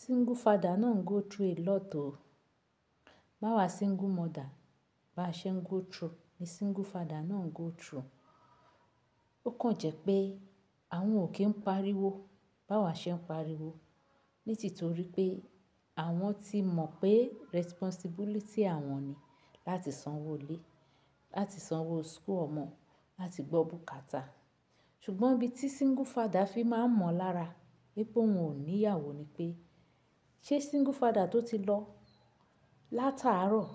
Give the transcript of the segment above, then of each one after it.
Single father náà ń go through a lot o. Báwa single mother bá ṣe ń go through ni single father náà ń go through. Ó kàn jẹ́ pé àwọn ò kí ń pariwo báwa ṣe ń pariwo. Ní tìtorí pé àwọn ti mọ̀ pé responsibility àwọn ni láti sanwó ilé, láti sanwó school ọmọ, láti gbọ́ bùkátà. Ṣùgbọ́n ibi tí single father fi máa ń mọ̀ lára wípé òun ò ní ìyàwó ni pé, ṣé single father tó ti lọ látàárọ̀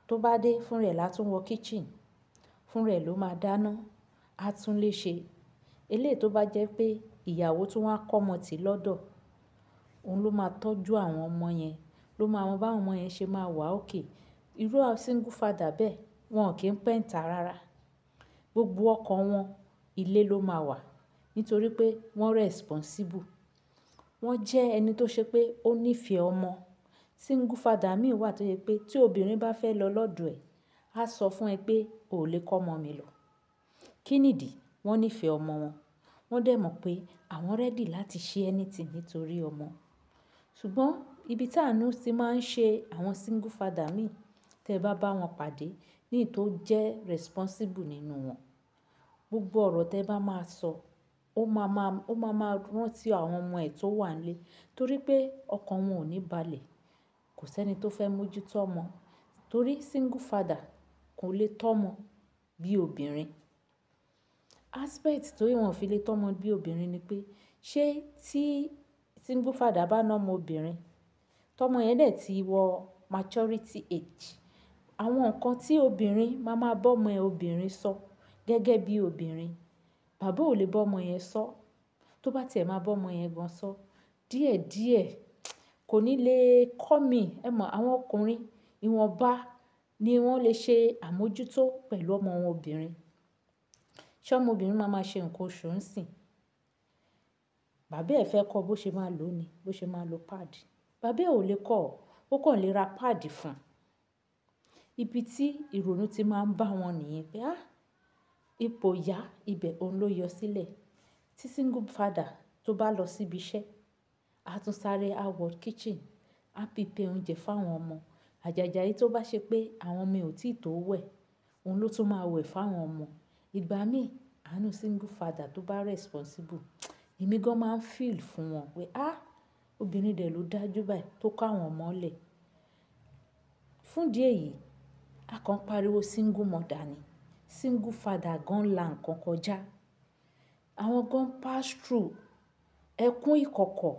tó bá dé fún rẹ̀ la tún wọ kitchen, fún rẹ̀ ló máa dáná, á tún lè ṣe. Eléyìí tó bá jẹ́ pé ìyàwó tún wá kọ́mọ tì lọ́dọ̀, òun ló máa tọ́jú àwọn ọmọ yẹn, ló máa mọ bá àwọn ọmọ yẹn ṣe máa wà okay. Irú àwọn single father bẹ́ẹ̀, wọn ò kí ń pẹ́ǹtà rárá. Gbogbo ọkàn wọn ilé ló máa wà nítorí pé wọ́n responsible. Wọ́n jẹ́ ẹni tó ṣe pé ó nífẹ̀ẹ́ ọmọ. Single father mìí wà tó ṣe pé tí obìnrin bá fẹ́ lọ lọ́dọ̀ ẹ̀, á sọ fún ẹ pé o ò lè kọ́ ọmọ mi lọ. Kí nìdí? Wọ́n nífẹ̀ẹ́ ọmọ wọn. Wọ́n dẹ̀ mọ̀ pé àwọn ready láti ṣe anything nítorí ọmọ. Ṣùgbọ́n ibi tí àánú ti máa ń ṣe àwọn single father mìí, tí ẹ bá bá wọn pàdé ní tó jẹ́ responsible nínú wọn, gbogbo ọ̀rọ̀ tí ẹ bá máa sọ, ó máa rántí àwọn ọmọ ẹ̀ tó wà nílé torí pé ọkàn wọn ò ní balẹ̀. Kò sí ẹni tó fẹ́ mójútó ọmọ torí single father kò lè tọ́ ọmọ bí obìnrin. Aspect tó ìwọ̀n fi lè tọ́ ọmọ bí obìnrin ni pé, ṣé tí single father bá ná ọmọ obìnrin, tọ́mọ yẹn dẹ̀ ti wọ maturity age, àwọn nǹkan tí obìnrin máa bọ́ ọmọ ẹ̀ obìnrin sọ gẹ́gẹ́ bí obìnrin, bàbá ò lè bọ́ ọmọ yẹn sọ. Tó bá tiẹ̀ máa bọ́ ọmọ yẹn gan sọ, díẹ̀díẹ̀ kò ní lè kọ́ mi. Ẹ mọ̀ àwọn ọkùnrin, ìwọ̀nba ni wọ́n lè ṣe àmójútó pẹ̀lú ọmọ wọn obìnrin. Ṣé ọmọ obìnrin máa ṣe nǹkan oṣù ń sìn? Bàbá ẹ̀ fẹ́ kọ́ bó ṣe máa lò ó ni, bó ṣe máa lo pad. Bàbá ẹ̀ ò lè kọ́ ọ, ó kàn lè ra pad fún un. Ibi tí ìrònú ti máa ń bá wọn nìyẹn pé, ipò ìyá ibẹ̀ òun ló yọ sílẹ̀. Tí single father tó bá lọ síbi iṣẹ́, á tún sáré á wọ kitchen, á prepare oúnjẹ fún àwọn ọmọ. Àjàjà yìí tó bá ṣe pé àwọn ọmọ ò tí ì tó wẹ̀, òun ló tún máa wẹ̀ fún àwọn ọmọ. Ìgbà mí, àánú single father tó bá responsible, èmi gan máa ń feel fún wọn pé, obìnrin dẹ̀ ló dájú báyìí tó kó àwọn ọmọ lẹ̀. Fún ìdí èyí, a kàn pariwo single mother ni. Single father gan là ńkan kọjá. Àwọn gan pass through ẹkún ìkọ̀kọ̀,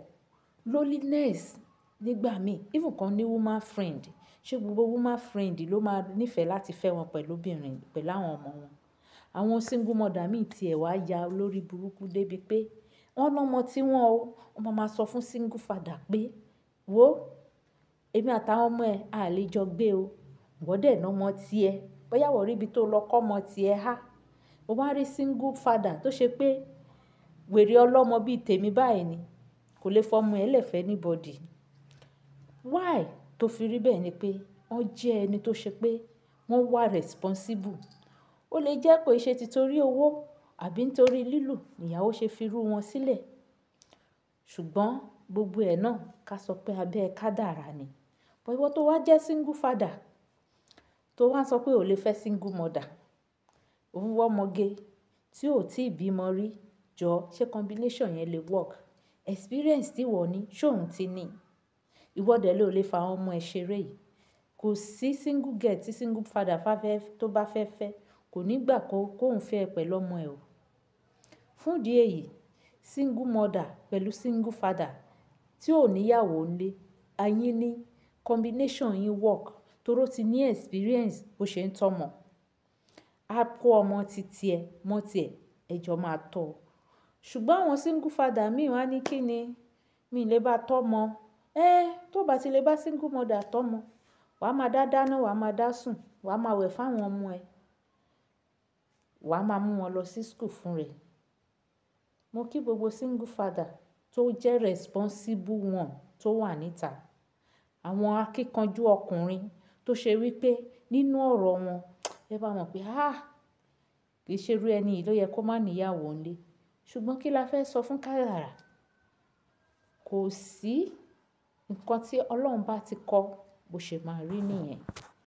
loneliness nígbà mí. Even kan ní woman friend. Ṣé gbogbo woman friend ló máa nífẹ̀ẹ́ láti fẹ́ wọn pẹ̀lú obìnrin, pẹ̀lú àwọn ọmọ wọn? Àwọn single mother mìí tí ẹ̀ wá ya lórí burúkú débi pé wọ́n ná ọmọ tí wọ́n ó, wọ́n máa sọ fún single father pé, "Wo, èmi àtàwọn ọmọ ẹ a lè jọ gbé o. Ìwọ dẹ̀ ná ọmọ tí ẹ. Bóyá ìwọ rí ibi tó lọ kọ́ ọmọ tí ẹ há." Mo wá rí single father tó ṣe pé wèrè ọlọ́mọ bí i tèmi báyìí ni, kò lè fọ́ ọmọ ẹ̀ lẹ̀ fẹ́ anybody. Why tó fi rí bẹ́ẹ̀ ni pé wọ́n jẹ́ ẹni tó ṣe pé wọ́n wà responsible. Ó lè jẹ́ pé ṣe títorí owó àbí nítorí lílù ni ìyàwó ṣe fi rú wọn sílẹ̀. Ṣùgbọ́n gbogbo ẹ̀ náà ká sọ pé abẹ́ kádàrá ni. But ìwọ tó wá jẹ́ single father, tó wá sọ pé ò lè fẹ́ single mother, òun wọ́ ọmọge tí ò tí ì bímọ rí, jọ ṣé combination yẹn lè work? Experience tí ìwọ ní, ṣé òun ti ní? Ìwọ dẹ̀ ló lè fa àwọn ọmọ ẹ ṣeré yìí. Kò sí single girl tí single father tó bá fẹ́ fẹ́, kò ní gbà kó òun fẹ́ ẹ pẹ̀lú ọmọ ẹ o. Fún ìdí èyí, single mother pẹ̀lú single father tí ò ní ìyàwó nílé, ayín ní combination yín work torí ó ti ní experience bó ṣe ń tọ́ ọmọ. A kó ọmọ titi ẹ mọ́ ti ẹ, ẹ jọ máa tọ́ ọ. Ṣùgbọ́n àwọn single father mìí wá ní kí ni, mi lè bá tọ́ ọmọ. Tó bá ti lè bá single mother tọ́ ọmọ, wàá máa dáná, wàá máa dá sùn, wàá máa wẹ̀ fún àwọn ọmọ ẹ, wàá máa mú wọn lọ sí school fún rẹ̀. Mo kí gbogbo single father tó jẹ́ responsible one tó wà níta. Àwọn akíkanjú ọkùnrin tó ṣe wí pé nínú ọ̀rọ̀ wọn, ẹ bá mọ̀ pé, kì í ṣe irú ẹni yìí ló yẹ kó má ní ìyàwó nílé. Ṣùgbọ́n kí la fẹ́ sọ fún kádàrá? kò sí nǹkan tí Ọlọ́run bá ti kọ bó ṣe máa rí nìyẹn.